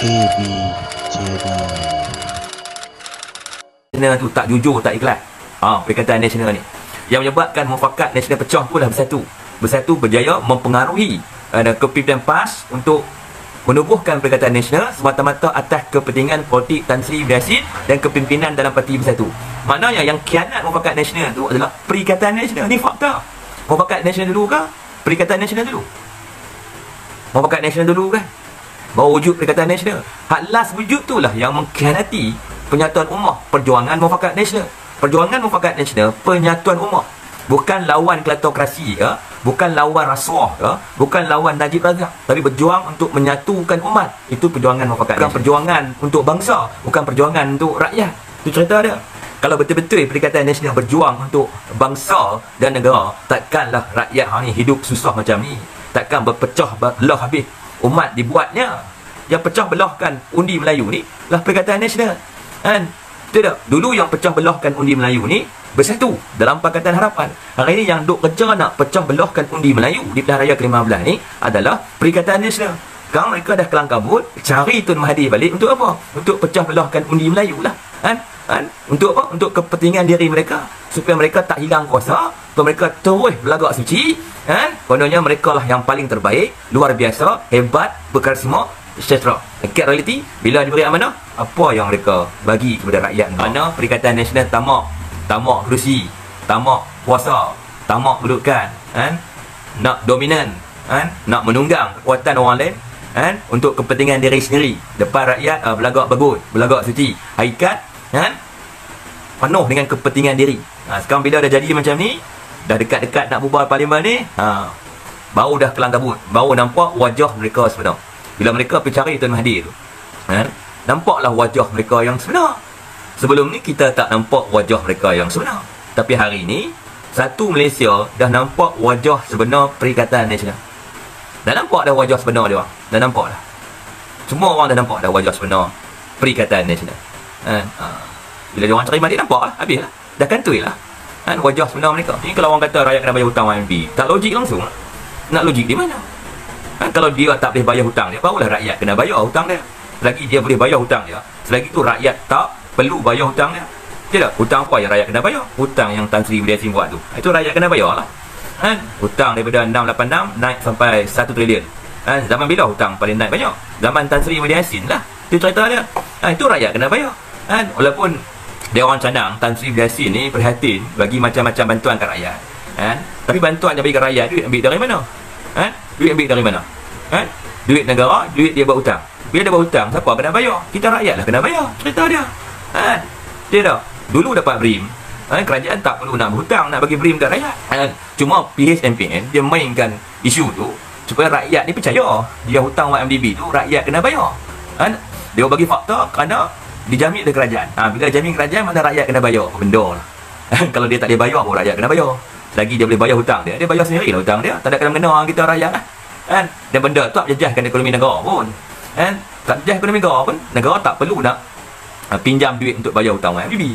KB Channel. Nasional tu tak jujur, tak ikhlas. Perkataan nasional ni yang menyebabkan mufakat nasional pecah pula bersatu berjaya mempengaruhi kepimpinan PAS untuk menubuhkan Perikatan Nasional semata-mata atas kepentingan politik Tan Sri Muhyiddin Yassin dan kepimpinan dalam Parti Bersatu. Maknanya yang khianat mufakat nasional tu adalah Perikatan Nasional. Ni fakta. Mufakat nasional dulu ke? Perikatan Nasional dulu. Mufakat nasional dulu kan? Baru wujud Perikatan Nasional. Hak last wujud tu lah yang mengkhianati penyatuan ummah, perjuangan mufakat nasional. Perjuangan mufakat nasional, penyatuan ummah. Bukan lawan kleptokrasi ke, bukan lawan rasuah ke, bukan lawan Najib Razak, tapi berjuang untuk menyatukan umat. Itu perjuangan mufakat. Bukan perjuangan untuk bangsa, bukan perjuangan untuk rakyat. Itu cerita dia. Kalau betul-betul Perikatan Nasional berjuang untuk bangsa dan negara, takkanlah rakyat ni hidup susah macam ni. Takkan berpecah belah habis umat dibuatnya. Yang pecah belahkan undi Melayu ni lah Perikatan Nasional. Kan? Tidak. Dulu yang pecah belahkan undi Melayu ni bersatu dalam Pakatan Harapan. Hari ini yang duk kerja nak pecah belahkan undi Melayu di pilihan raya ke-15 ni adalah Perikatan Nasional. Sekarang mereka dah kelang kabut cari Tun Mahathir balik untuk apa? Untuk pecah belahkan undi Melayu lah. Untuk apa? Untuk kepentingan diri mereka, supaya mereka tak hilang kuasa, supaya mereka terus berlagak suci. Kononnya mereka lah yang paling terbaik, luar biasa, hebat, berkarisma, sejahtera. Dekat realiti, bila diberi amanah, apa yang mereka bagi kepada rakyat? Mana Perikatan Nasional tamak kerusi, tamak kuasa, tamak kedudukan, nak dominan, nak menunggang kekuatan orang lain, untuk kepentingan diri sendiri depan rakyat, berlagak bagus, berlagak suci. Hakikat penuh dengan kepentingan diri. Sekarang bila dah jadi macam ni, dah dekat-dekat nak bubar parlimen ni, baru dah kelang kabut, baru nampak wajah mereka sebenar. Bila mereka pergi cari Tun Mahathir tu, nampaklah wajah mereka yang sebenar. Sebelum ni kita tak nampak wajah mereka yang sebenar. Tapi hari ni satu Malaysia dah nampak wajah sebenar Perikatan Nasional. Dah nampak dah wajah sebenar dia. Dah nampak dah. Semua orang dah nampak dah wajah sebenar Perikatan Nasional. Bila dia orang cari balik, nampak lah, habis lah. Dah kantoi lah wajah sebenar mereka. Ini kalau orang kata rakyat kena bayar hutang YMB, tak logik langsung. Nak logik di mana? Kalau dia tak boleh bayar hutang dia, barulah rakyat kena bayar hutang dia. Selagi dia boleh bayar hutang dia, selagi tu rakyat tak perlu bayar hutang dia. Tidak, hutang apa yang rakyat kena bayar? Hutang yang Tan Sri Muhyiddin Yassin buat tu, itu rakyat kena bayar lah. Hutang daripada 686 naik sampai 1 trilion. Zaman bila hutang paling naik banyak? Zaman Tan Sri Muhyiddin Yassin lah. Itu cerita dia. Itu rakyat kena bayar. Walaupun dia orang canang Tan Sri Muhyiddin Yassin ni prihatin bagi macam-macam bantuan ke rakyat, tapi bantuan yang bagi ke rakyat, duit ambil dari mana? Duit ambil dari mana? Duit negara, duit dia buat hutang. Bila dia buat hutang, siapa kena bayar? Kita rakyat lah kena bayar. Cerita dia. Dia dulu dapat BRIM, kerajaan tak perlu nak berhutang, nak bagi BRIM kat rakyat. Cuma PHMPN dia mainkan isu tu supaya rakyat ni percaya dia hutang YMDB tu rakyat kena bayar. Dia bagi fakta kerana dijamin oleh kerajaan. Bila jamin kerajaan, mana rakyat kena bayar benda lah. Kalau dia tak boleh bayar pun rakyat kena bayar. Lagi dia boleh bayar hutang dia bayar sendiri lah hutang dia. Tak ada kena-mengena kita rakyat lah. Dan benda tu tak menjejaskan ekonomi negara pun. Tak menjejaskan ekonomi negara pun. Negara tak perlu nak pinjam duit untuk bayar hutang YMDB.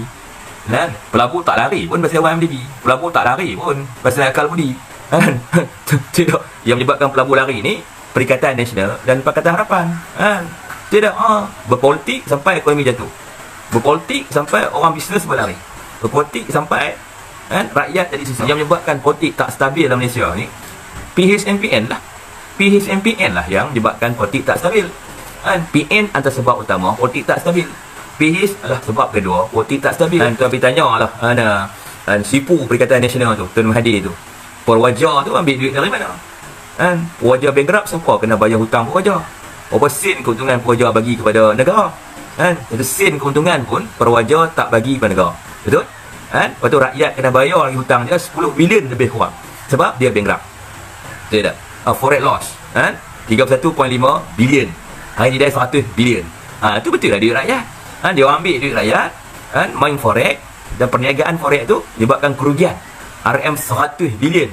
Pelabur tak lari pun pasal YMDB. Pelabur tak lari pun pasal akal budi. Tidak. Yang menyebabkan pelabur lari ni Perikatan Nasional dan Pakatan Harapan. Tidak. Berpolitik sampai ekonomi jatuh. Berpolitik sampai orang bisnes berlari. Berpolitik sampai rakyat jadi susah. Yang menyebabkan politik tak stabil dalam Malaysia ni PHMPN lah. PHMPN lah yang menyebabkan politik tak stabil. PN antara sebab utama politik tak stabil. PH adalah sebab kedua politik tak stabil. Tapi tanya lah sipu Perikatan Nasional tu, Tun Mahathir tu, perwajah tu ambil duit dari mana? Perwajah bankrupt, siapa kena bayar hutang perwajah? Berapa sen keuntungan perwajah bagi kepada negara? Itu sen keuntungan pun perwajah tak bagi kepada negara. Betul? Lepas tu rakyat kena bayar lagi hutang dia 10 bilion lebih kurang sebab dia bankrupt. Tidak. Forex loss 31.5 bilion. Hari ni dah 100 bilion. Itu betul lah duit rakyat. Dia ambil duit rakyat, main forex, dan perniagaan forex tu menyebabkan kerugian RM 100 bilion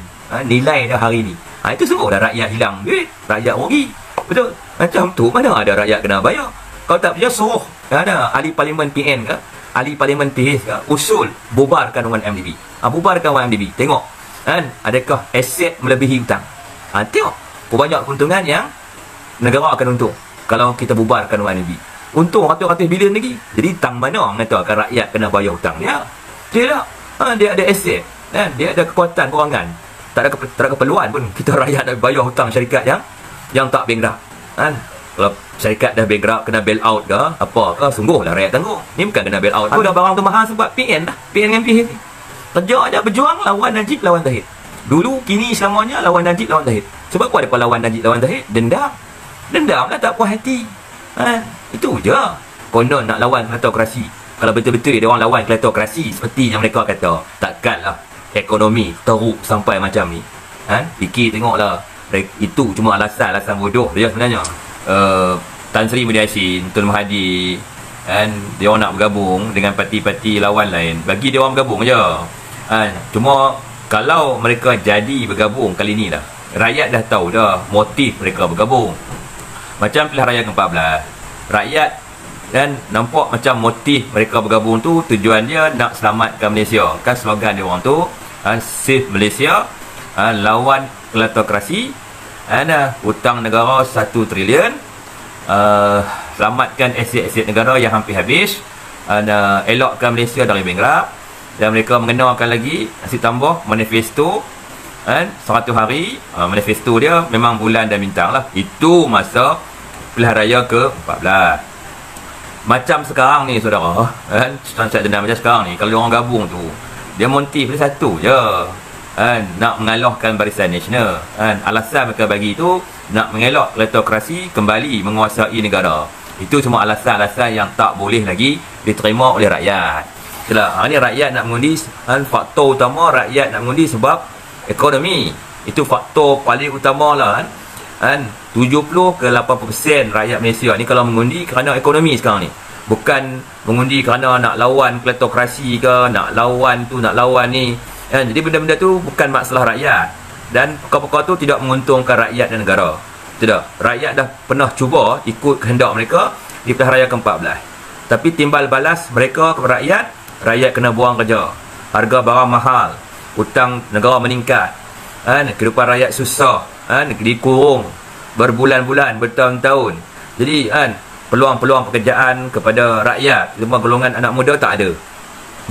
nilai dah hari ni. Itu semua dah rakyat hilang duit, rakyat rugi. Betul? Macam tu mana ada rakyat kena bayar? Kalau tak percaya, suruh ada ahli parlimen PN ke, ahli parlimen PH ke, usul bubarkan YMDB. Bubarkan YMDB. Tengok adakah aset melebihi hutang. Tengok berapa banyak keuntungan yang negara akan untung. kalau kita bubarkan YNB. Untung ratus-ratus bilion lagi. Jadi tang mana orang kata akan rakyat kena bayar hutang dia? Dia tak. Dia ada aset. Dia ada kekuatan kewangan. Tak ada keperluan pun kita rakyat nak bayar hutang syarikat yang tak bankrupt. Kalau syarikat dah bankrupt, kena bail out ke apa ke, sungguhlah rakyat tanggung. Ni bukan kena bail out. Dah barang tu mahal sebab PN dah. PN dengan PH ni. Kerja aja berjuang lawan Najib lawan Zahid. Dulu, kini, selamanya lawan Najib lawan Zahid. Sebab apa ada lawan Najib lawan Zahid? Dendam lah, tak puas hati. Itu je. Konon nak lawan kleptokrasi. Kalau betul-betul dia orang lawan kleptokrasi seperti yang mereka kata, takkanlah ekonomi teruk sampai macam ni. Fikir tengoklah. Itu cuma alasan bodoh dia sebenarnya. Tan Sri Muhyiddin Yassin, Tun Mahathir, dia orang nak bergabung dengan parti-parti lawan lain. Bagi dia orang bergabung je. Cuma kalau mereka jadi bergabung kali ni dah, rakyat dah tahu dah motif mereka bergabung. Macam pilihan raya ke-14, rakyat dan nampak macam motif mereka bergabung tu tujuan dia nak selamatkan Malaysia. Kan slogan dia orang tu, Save Malaysia, lawan kleptokrasi, hutang negara 1 trilion, selamatkan aset-aset negara yang hampir habis, elokkan Malaysia dari bankrupt. Dan mereka mengenalkan lagi, nasi tambah manifesto 100 hari. Manifesto dia memang bulan dan bintang lah. Itu masa pilihan raya ke-14. Macam sekarang ni saudara, Saya dengar macam sekarang ni, kalau orang gabung tu, dia motif dia satu je, nak mengalahkan Barisan Nasional. Alasan mereka bagi tu nak mengelak kleptokrasi kembali menguasai negara. Itu semua alasan-alasan yang tak boleh lagi diterima oleh rakyat. Itulah, ni rakyat nak mengundi, faktor utama rakyat nak mengundi sebab ekonomi. Itu faktor paling utama lah. 70 ke 80% rakyat Malaysia ni kalau mengundi kerana ekonomi sekarang ni. Bukan mengundi kerana nak lawan kleptokrasi ke, nak lawan tu, nak lawan ni. Jadi benda-benda tu bukan masalah rakyat. Dan perkara-perkara tu tidak menguntungkan rakyat dan negara. Tidak. Rakyat dah pernah cuba ikut kehendak mereka di pilihan raya ke-14. Tapi timbal balas mereka kepada rakyat kena buang kerja, harga barang mahal, hutang negara meningkat, kehidupan rakyat susah, dikurung berbulan-bulan, bertahun-tahun. Jadi peluang-peluang pekerjaan kepada rakyat, semua golongan anak muda tak ada.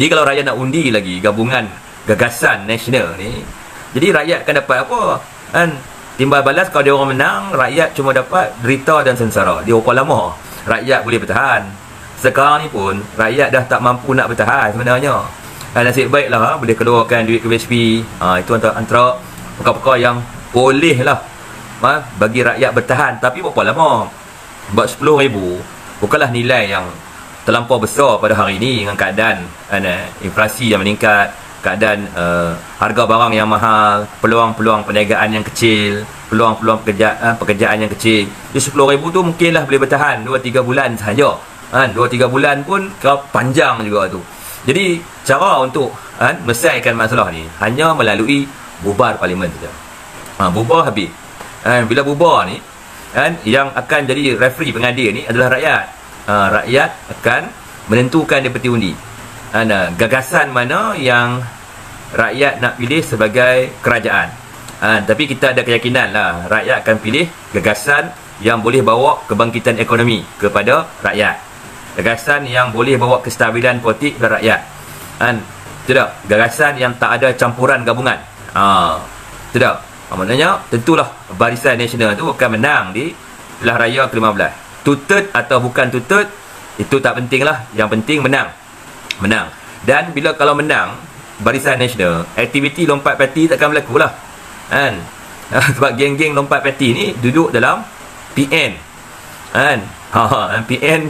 Jadi kalau rakyat nak undi lagi gabungan gagasan nasional ni, jadi rakyat akan dapat apa? Timbal balas kalau dia orang menang, rakyat cuma dapat derita dan sengsara. Dia berapa lama rakyat boleh bertahan? Sekarang ni pun rakyat dah tak mampu nak bertahan sebenarnya. Nasib baiklah boleh keluarkan duit ke BSP. Itu antara perkara-perkara yang boleh lah bagi rakyat bertahan. Tapi berapa lama? Sebab 10,000 bukanlah nilai yang terlampau besar pada hari ini dengan keadaan inflasi yang meningkat, keadaan harga barang yang mahal, peluang-peluang perniagaan yang kecil, peluang-peluang pekerjaan yang kecil. Jadi 10,000 tu mungkinlah boleh bertahan 2-3 bulan sahaja. 2-3 bulan pun panjang juga tu. Jadi cara untuk menyelesaikan masalah ni hanya melalui bubar parlimen saja. Bubar habis. Bila bubar ni, yang akan jadi referee pengadil ni adalah rakyat. Rakyat akan menentukan daripada undi. Gagasan mana yang rakyat nak pilih sebagai kerajaan. Tapi kita ada keyakinan lah rakyat akan pilih gagasan yang boleh bawa kebangkitan ekonomi kepada rakyat. Gagasan yang boleh bawa kestabilan politik kepada rakyat. Tidak. Gagasan yang tak ada campuran gabungan. Tidak. Maknanya tentulah Barisan Nasional tu akan menang di pilihan raya ke-15. Tutut atau bukan tutut, itu tak penting lah. Yang penting menang. Dan bila kalau menang Barisan Nasional, aktiviti lompat parti takkan berlaku lah. Sebab geng-geng lompat parti ni duduk dalam PN. PN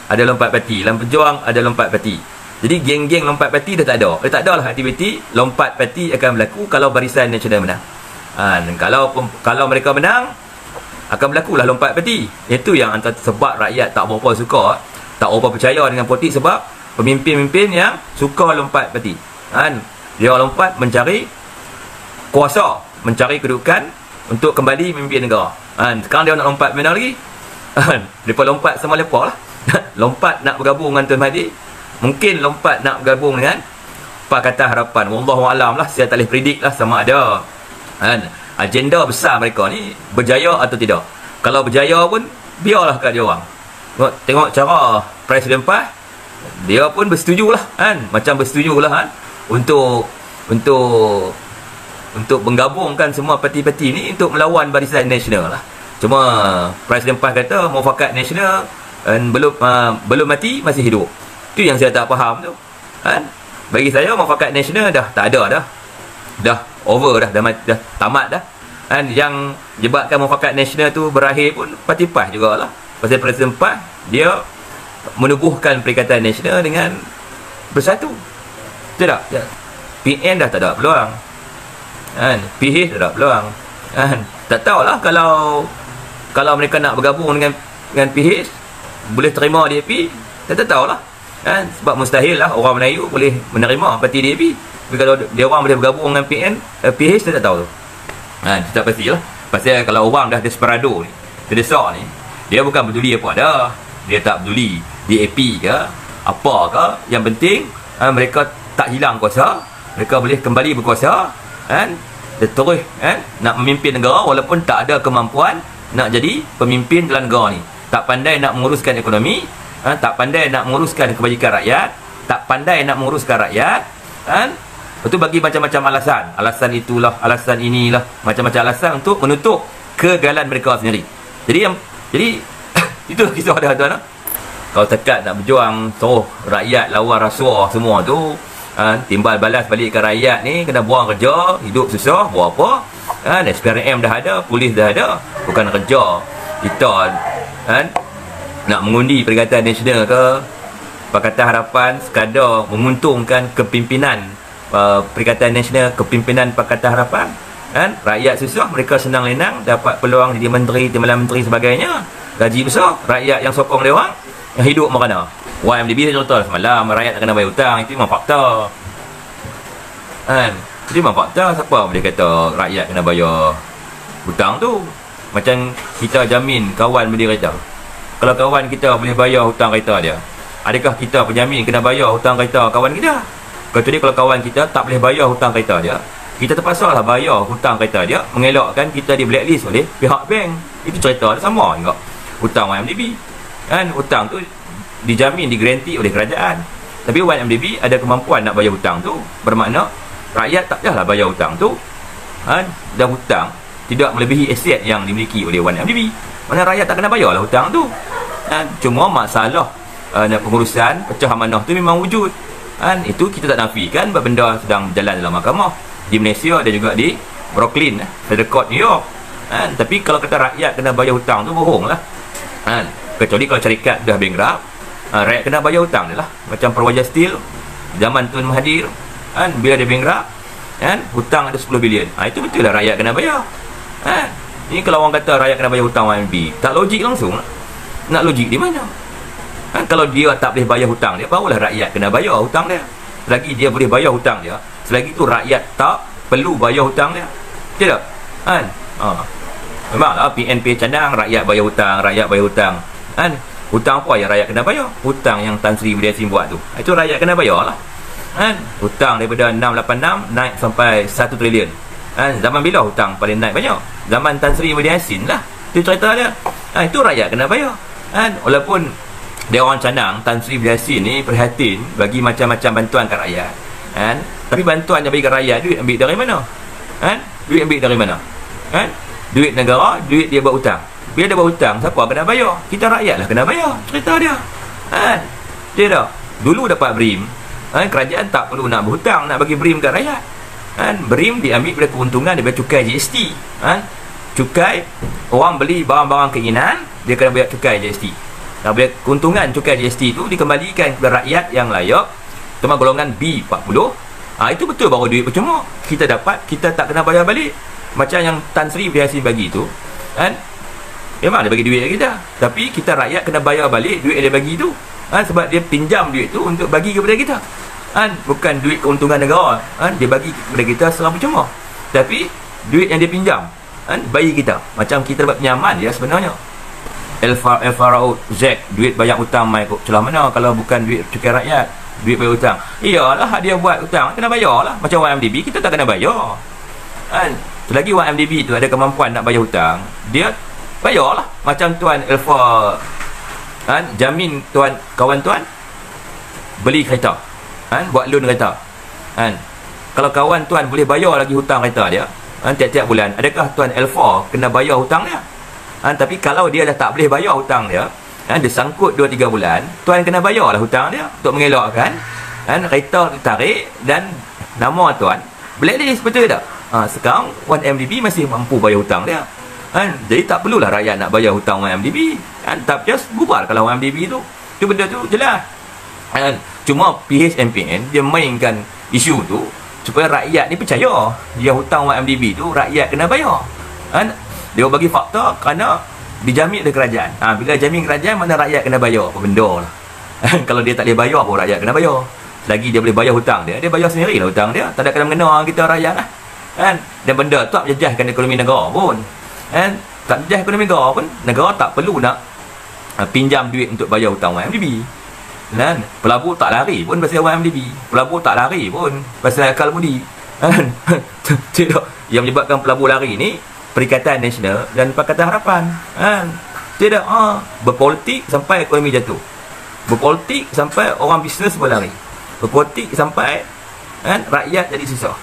ada lompat parti, dalam Pejuang ada lompat parti. Jadi geng-geng lompat parti dah tak ada. Tak ada lah aktiviti lompat parti akan berlaku kalau Barisan Nasional menang. Kalau mereka menang, akan berlakulah lompat parti. Itu yang antara sebab rakyat tak berapa suka, tak berapa percaya dengan politik, sebab pemimpin-pemimpin yang suka lompat parti. Dia lompat mencari kuasa, mencari kedudukan untuk kembali memimpin negara. Sekarang dia nak lompat mana lagi? Mereka lompat sama lepak lah. Lompat nak bergabung dengan Tun Mahathir, mungkin lompat nak bergabung dengan Pakatan Harapan. Wallahualam lah, saya tak boleh predict lah sama ada agenda besar mereka ni berjaya atau tidak. Kalau berjaya pun biarlah kat dia orang. Tengok cara Presiden PAS, dia pun bersetujulah kan, macam bersetujulah kan untuk menggabungkan semua parti-parti ni untuk melawan Barisan Nasional lah. Cuma Presiden PAS kata Muafakat Nasional belum mati, masih hidup. Itu yang saya tak faham tu kan. Bagi saya Muafakat Nasional dah tak ada dah over dah tamat dah kan. Yang jebatkan Muafakat Nasional tu berakhir pun Parti PAS jugalah. Pasal Presiden PAS dia menubuhkan Perikatan Nasional dengan bersatu. Tidak, PN dah tak ada peluang kan, PH tak ada peluang kan. Tak tahulah kalau mereka nak bergabung dengan PH, boleh terima DAP, tak tahulah kan. Sebab mustahil lah orang Melayu boleh menerima parti DAP. Tapi kalau dia orang boleh bergabung dengan PH, saya tak tahu tu kan. Tak pastilah. Pasal kalau orang dah desperado ni, terdesak ni, dia bukan peduli apa dah. Dia tak peduli DAP ke apa ke. Yang penting mereka tak hilang kuasa, mereka boleh kembali berkuasa kan. Dia terus kan nak memimpin negara walaupun tak ada kemampuan nak jadi pemimpin dalam negara ni. Tak pandai nak menguruskan ekonomi, tak pandai nak menguruskan kebajikan rakyat, tak pandai nak menguruskan rakyat kan. Lepas tu bagi macam-macam alasan itulah, alasan inilah, macam-macam alasan untuk menutup kegagalan mereka sendiri. Jadi itu kisah dia tuan. Kalau tekat nak berjuang suruh rakyat lawan rasuah semua tu timbal balas balik ke rakyat ni, kena buang kerja, hidup susah, buat apa kan. SPRM dah ada, polis dah ada, bukan kerja kita kan nak mengundi Perikatan Nasional ke Pakatan Harapan sekadar menguntungkan kepimpinan Perikatan Nasional, kepimpinan Pakatan Harapan kan. Rakyat susah, mereka senang lenang dapat peluang jadi menteri, timbalan menteri sebagainya, gaji besar. Rakyat yang sokong dia orang yang hidup merana. YMDB saya contoh semalam, rakyat tak kena bayar hutang, itu memang fakta kan. Itu memang fakta. Siapa boleh kata rakyat kena bayar hutang tu? Macam kita jamin kawan beli kereta, kalau kawan kita boleh bayar hutang kereta dia, adakah kita penjamin kena bayar hutang kereta kawan kita? Kecuali kalau kawan kita tak boleh bayar hutang kereta dia, kita terpaksa lah bayar hutang kereta dia, mengelakkan kita di blacklist oleh pihak bank. Itu cerita dia sama juga hutang YMDB kan. Hutang tu dijamin, digaranti oleh kerajaan, tapi YMDB ada kemampuan nak bayar hutang tu, bermakna rakyat tak payahlah bayar hutang tu kan. Dan hutang tidak melebihi aset yang dimiliki oleh YMDB, mana rakyat tak kena bayar lah hutang tu kan. Cuma masalah pengurusan pecah amanah tu memang wujud kan. Itu kita tak nafikan, benda sedang berjalan dalam mahkamah di Malaysia dan juga di Brooklyn Federal Court New York kan. Tapi kalau kata rakyat kena bayar hutang tu bohong lah kan. Kecuali kalau syarikat dah bankrupt, rakyat kena bayar hutang dia lah. Macam Perwaja Steel zaman Tun Mahathir kan, bila dia bankrupt kan, hutang ada 10 bilion. Itu betul lah rakyat kena bayar kan. Ini kalau orang kata rakyat kena bayar hutang YMB, tak logik langsung lah. Nak logik di mana kan? Kalau dia tak boleh bayar hutang dia, barulah rakyat kena bayar hutang dia. Selagi dia boleh bayar hutang dia, selagi tu rakyat tak perlu bayar hutang dia. Tidak kan. Memanglah PNP cadang rakyat bayar hutang, kan. Hutang apa yang rakyat kena bayar? Hutang yang Tan Sri Widya Yassin buat tu, itu rakyat kena bayar lah kan. Hutang daripada 686 naik sampai 1 trilion kan. Zaman bila hutang paling naik banyak? Zaman Tan Sri Widya Yassin lah. Itu cerita dia itu rakyat kena bayar kan. Walaupun dia orang canang Tan Sri Widya Yassin ni prihatin bagi macam-macam bantuan kat rakyat kan, tapi bantuan yang bagi kat rakyat, duit ambil dari mana kan? Duit ambil dari mana kan? Duit negara, duit dia buat hutang. Bila dia buat hutang, siapa kena bayar? Kita rakyat lah kena bayar. Cerita dia kan. Dia dah dulu dapat BRIM kan, kerajaan tak perlu nak berhutang nak bagi BRIM kat rakyat kan. BRIM diambil daripada keuntungan daripada cukai GST kan. Cukai, orang beli barang-barang keinginan, dia kena bayar cukai GST. Nah, bila keuntungan cukai GST tu dikembalikan kepada rakyat yang layak, terutama golongan B40, itu betul baru duit percuma kita dapat, kita tak kena bayar balik. Macam yang Tan Sri Widya Yassin bagi tu kan, memang dia bagi duit kita, tapi kita rakyat kena bayar balik duit yang dia bagi tu kan, sebab dia pinjam duit tu untuk bagi kepada kita kan. Bukan duit keuntungan negara kan, dia bagi kepada kita secara percuma, tapi duit yang dia pinjam kan, bagi kita. Macam kita dapat pinjaman dia sebenarnya Alfarao Z, duit bayar hutang mai kok celah mana kalau bukan duit cukai rakyat, duit bayar hutang. Iyalah dia buat hutang kena bayar lah. Macam YMDB kita tak kena bayar kan. Selagi YMDB tu ada kemampuan nak bayar hutang, dia bayarlah. Macam Tuan Alfa kan, jamin tuan, kawan tuan beli kereta kan, buat loan kereta kan. Kalau kawan tuan boleh bayar lagi hutang kereta dia kan, tiap-tiap bulan, adakah Tuan Alfa kena bayar hutang dia kan? Tapi kalau dia dah tak boleh bayar hutang dia kan, dia sangkut 2-3 bulan, tuan kena bayar lah hutang dia untuk mengelakkan kan, kereta ditarik dan nama tuan blacklist, betul tak? Sekarang 1MDB masih mampu bayar hutang dia kan, jadi tak perlulah rakyat nak bayar hutang 1MDB kan, tak just bubar kalau 1MDB tu benda tu jelas kan. Cuma PHMPN dia mainkan isu tu supaya rakyat ni percaya dia hutang 1MDB tu rakyat kena bayar kan. Dia bagi fakta kerana dijamin oleh kerajaan. Bila jamin kerajaan, mana rakyat kena bayar apa benda lah. Kalau dia tak boleh bayar pun rakyat kena bayar. Lagi dia boleh bayar hutang dia bayar sendiri lah hutang dia, tak ada kena mengena kita rakyat lah kan. Dan benda tu tak menjejaskan ekonomi negara pun kan, tak menjejaskan ekonomi negara pun, negara tak perlu nak pinjam duit untuk bayar hutang 1MDB kan. Pelabur tak lari pun pasal 1MDB, pelabur tak lari pun pasal akal budi kan. Tidak, yang menyebabkan pelabur lari ni Perikatan Nasional dan Pakatan Harapan kan. Tidak, berpolitik sampai ekonomi jatuh, berpolitik sampai orang bisnes berlari, berpolitik sampai kan, rakyat jadi susah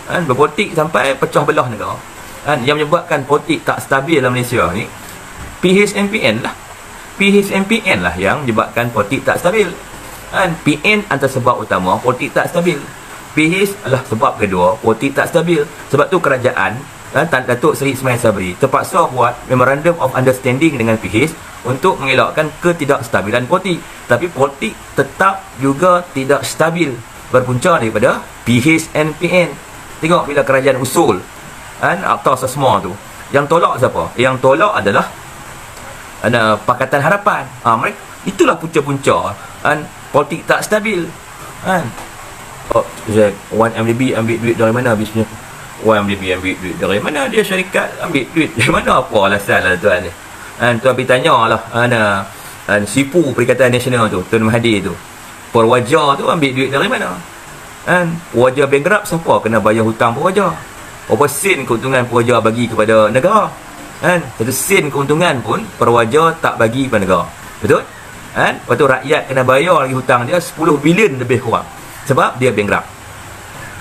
kan, berpolitik sampai pecah belah negara kan. Yang menyebabkan politik tak stabil dalam Malaysia ni PHMPN lah, PHMPN lah yang menyebabkan politik tak stabil kan. PN antara sebab utama politik tak stabil, PH adalah sebab kedua politik tak stabil. Sebab tu kerajaan kan, Tan Datuk Seri Ismail Sabri terpaksa buat Memorandum of Understanding dengan PH untuk mengelakkan ketidakstabilan politik. Tapi politik tetap juga tidak stabil berpunca daripada PHMPN. Tengok bila kerajaan usul kan, Akta Sesma tu, yang tolak siapa? Yang tolak adalah Pakatan Harapan. Mereka itulah punca-punca kan, politik tak stabil kan. 1MDB ambil duit dari mana habisnya? 1MDB ambil duit dari mana? Dia syarikat ambil duit dari mana? Apa alasan lah tuan ni kan. Tuan pergi tanya lah sipu Perikatan Nasional tu, Tun Mahathir tu, Perwaja tu ambil duit dari mana kan. Perwaja bankrupt, siapa kena bayar hutang Perwaja? Berapa sen keuntungan Perwaja bagi kepada negara kan? 1 sen keuntungan pun Perwaja tak bagi kepada negara, betul kan? Lepas tu rakyat kena bayar lagi hutang dia 10 bilion lebih kurang sebab dia bankrupt,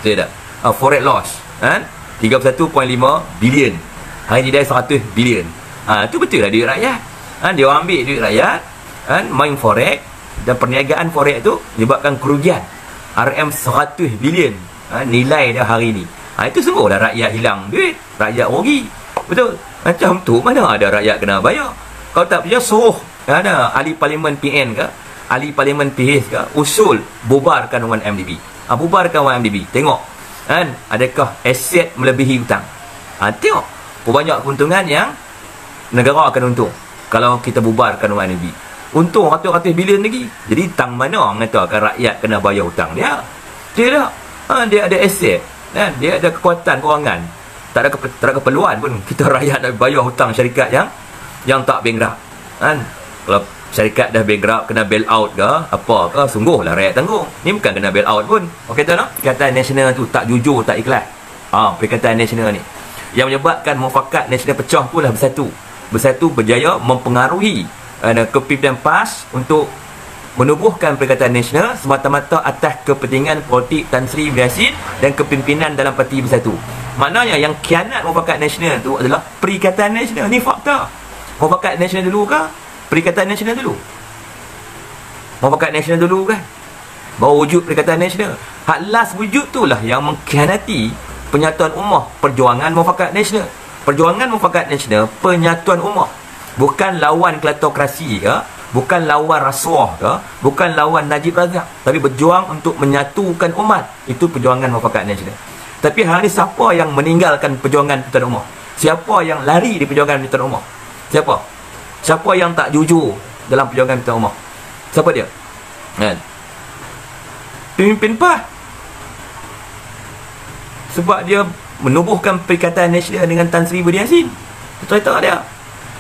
betul tak? Forex loss kan, 31.5 bilion, hari ni dah 100 bilion. Itu betul lah duit rakyat kan. Dia ambil duit rakyat kan, main forex, dan perniagaan forex tu menyebabkan kerugian RM 100 bilion nilai dia hari ni. Itu sungguhlah rakyat hilang duit, rakyat rugi, betul. Macam tu mana ada rakyat kena bayar? Kalau tak percaya, suruh ada ahli parlimen PN ke, ahli parlimen PH ke, usul bubarkan 1MDB. Bubarkan 1MDB, tengok kan, adakah aset melebihi hutang. Tengok banyak keuntungan yang negara akan untung kalau kita bubarkan 1MDB. Untung ratus-ratus bilion lagi. Jadi tang mana mengatakan rakyat kena bayar hutang dia? Tidak. Dia ada aset kan, dia ada kekuatan kewangan. Tak ada keperluan pun kita rakyat nak bayar hutang syarikat yang tak bankrupt kan. Kalau syarikat dah bankrupt, kena bail out ke apa ke, sungguhlah rakyat tanggung. Ni bukan kena bail out pun. Okey tuan, Perikatan Nasional tu tak jujur, tak ikhlas. Perikatan Nasional ni yang menyebabkan mufakat nasional pecah pula bersatu berjaya mempengaruhi kepimpinan PAS untuk menubuhkan Perikatan Nasional semata-mata atas kepentingan politik Tan Sri Muhyiddin Yassin dan kepimpinan dalam Parti Bersatu. Maknanya yang khianat mufakat nasional tu adalah Perikatan Nasional. Ni fakta. Mufakat nasional dulu ke? Perikatan Nasional dulu? Mufakat nasional dulu kan? Baru wujud Perikatan Nasional. Hak last wujud tu lah yang mengkhianati penyatuan ummah, perjuangan mufakat nasional. Perjuangan mufakat nasional, penyatuan ummah. Bukan lawan kleptokrasi ke, bukan lawan rasuah ke, bukan lawan Najib Razak, tapi berjuang untuk menyatukan umat. Itu perjuangan mufakat nasional. Tapi hari ni siapa yang meninggalkan perjuangan penyatuan ummah? Siapa yang lari di perjuangan penyatuan ummah? Siapa? Siapa yang tak jujur dalam perjuangan penyatuan ummah? Siapa dia? Kan? Pemimpin PAS. Sebab dia menubuhkan Perikatan Nasional dengan Tan Sri Muhyiddin Yassin. Cerita dia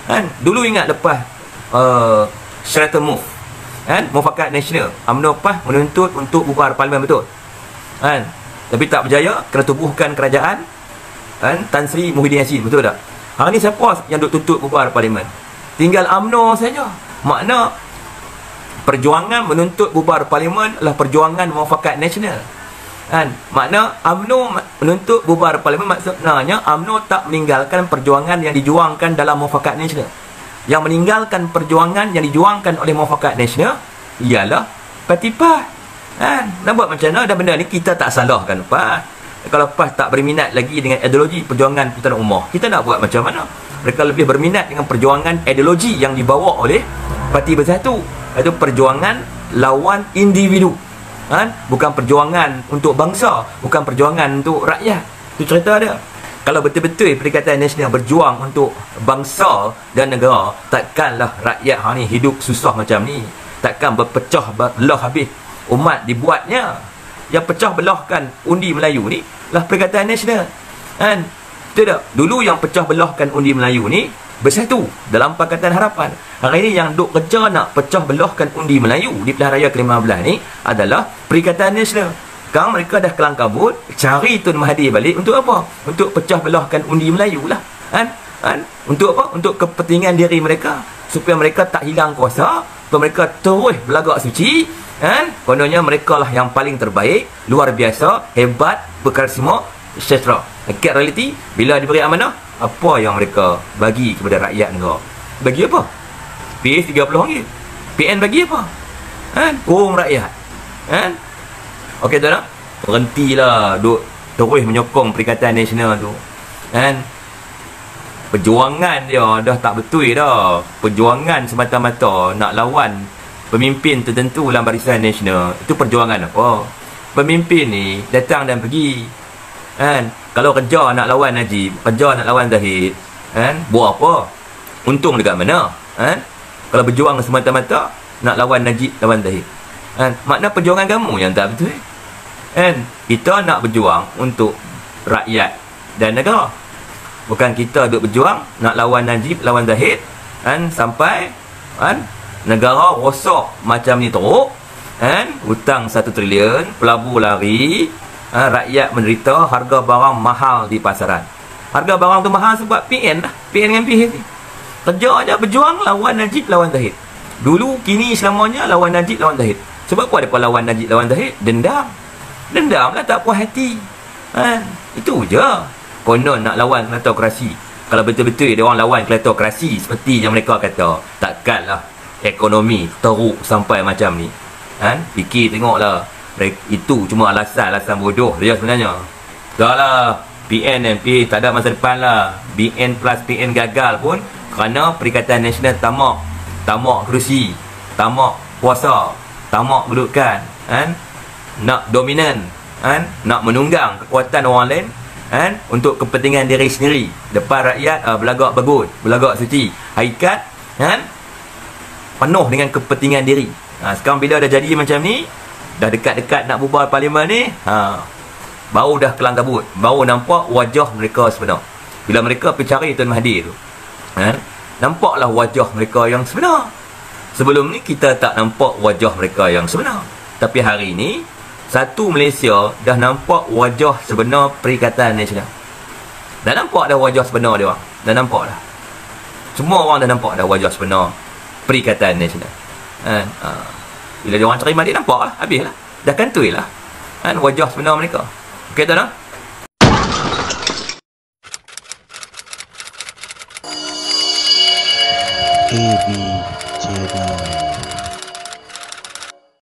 kan, dulu ingat lepas Sheraton Move kan, mufakat nasional, UMNO PAS menuntut untuk bubar parlimen, betul kan, tapi tak berjaya, kena tubuhkan kerajaan kan, Tan Sri Muhyiddin Yassin, betul tak? Hari ni siapa yang duk tuntut bubar parlimen? Tinggal UMNO saja. Makna perjuangan menuntut bubar parlimen adalah perjuangan muafakat nasional. Kan? Makna UMNO menuntut bubar parlimen, maksudnya UMNO tak meninggalkan perjuangan yang dijuangkan dalam muafakat nasional. Yang meninggalkan perjuangan yang dijuangkan oleh muafakat nasional ialah parti PAS. Kan? Nak buat macam mana? Dan benda ni kita tak salahkan PAS. Kalau PAS tak berminat lagi dengan ideologi perjuangan putaran umum, kita nak buat macam mana? Mereka lebih berminat dengan perjuangan ideologi yang dibawa oleh Parti Bersatu, iaitu perjuangan lawan individu. Kan? Bukan perjuangan untuk bangsa, bukan perjuangan untuk rakyat. Itu cerita dia. Kalau betul-betul Perikatan Nasional berjuang untuk bangsa dan negara, takkanlah rakyat hari ni hidup susah macam ni. Takkan berpecah belah habis umat dibuatnya. Yang pecah belahkan undi Melayu ni lah Perikatan Nasional. Kan? Betul tak? Dulu yang pecah belahkan undi Melayu ni Bersatu dalam Pakatan Harapan. Hari ni yang duk kerja nak pecah belahkan undi Melayu di pilihan raya ke-15 ni adalah Perikatan Nasional. Sekarang mereka dah kelang kabut cari Tun Mahathir balik untuk apa? Untuk pecah belahkan undi Melayu lah. Kan? Untuk apa? Untuk kepentingan diri mereka, supaya mereka tak hilang kuasa, supaya mereka terus berlagak suci. Kan? Kononnya mereka lah yang paling terbaik, luar biasa, hebat, berkarisma, etc. Hakikat realiti, bila diberi amanah, apa yang mereka bagi kepada rakyat negara? Bagi apa? PS RM30. PN bagi apa? Kan? Kurung rakyat. Kan? Okey tuan, berhentilah duk terus menyokong Perikatan Nasional tu. Kan? Perjuangan dia dah tak betul dah. Perjuangan semata-mata nak lawan pemimpin tertentu dalam Barisan Nasional. Itu perjuangan apa? Pemimpin ni datang dan pergi. Kan? Kalau kerja nak lawan Najib, kerja nak lawan Zahid, kan? Buat apa? Untung dekat mana? Kan? Kalau berjuang semata-mata nak lawan Najib, lawan Zahid, kan? Makna perjuangan kamu yang tak betul. Kan? Kita nak berjuang untuk rakyat dan negara. Bukan kita duk berjuang nak lawan Najib, lawan Zahid, kan? Sampai kan negara rosak macam ni teruk, kan? Hutang 1 trilion, pelabur lari, rakyat menderita, harga barang mahal di pasaran. Harga barang tu mahal sebab PN lah. PN dengan PH ni kerja aja berjuang lawan Najib, lawan Zahid. Dulu, kini, selamanya lawan Najib, lawan Zahid. Sebab apa mereka lawan Najib, lawan Zahid? Dendam. Dendam lah, tak puas hati. Itu je. Konon nak lawan kleptokrasi. Kalau betul-betul dia orang lawan kleptokrasi seperti yang mereka kata, takkanlah ekonomi teruk sampai macam ni. Fikir tengoklah. Itu cuma alasan-alasan bodoh dia sebenarnya. Dah lah, PN dan PH tak ada masa depan lah. BN plus PN gagal pun kerana Perikatan Nasional tamak kerusi, tamak kuasa, tamak kedudukan, nak dominan, nak menunggang kekuatan orang lain, untuk kepentingan diri sendiri depan rakyat, berlagak bagus, berlagak suci. Hakikat penuh dengan kepentingan diri. Sekarang bila dah jadi macam ni, dah dekat-dekat nak bubar parlimen ni, baru dah kelang kabut, baru nampak wajah mereka sebenar. Bila mereka pergi cari Tun Mahathir tu, nampaklah wajah mereka yang sebenar. Sebelum ni kita tak nampak wajah mereka yang sebenar. Tapi hari ni satu Malaysia dah nampak wajah sebenar Perikatan Nasional. Dah nampak dah wajah sebenar dia orang. Dah nampak dah. Semua orang dah nampak dah wajah sebenar Perikatan Nasional. Bila dia orang cari balik, nampak lah, habis lah, dah kantoi lah, wajah sebenar mereka. Okey tuan-tuan, AB Channel.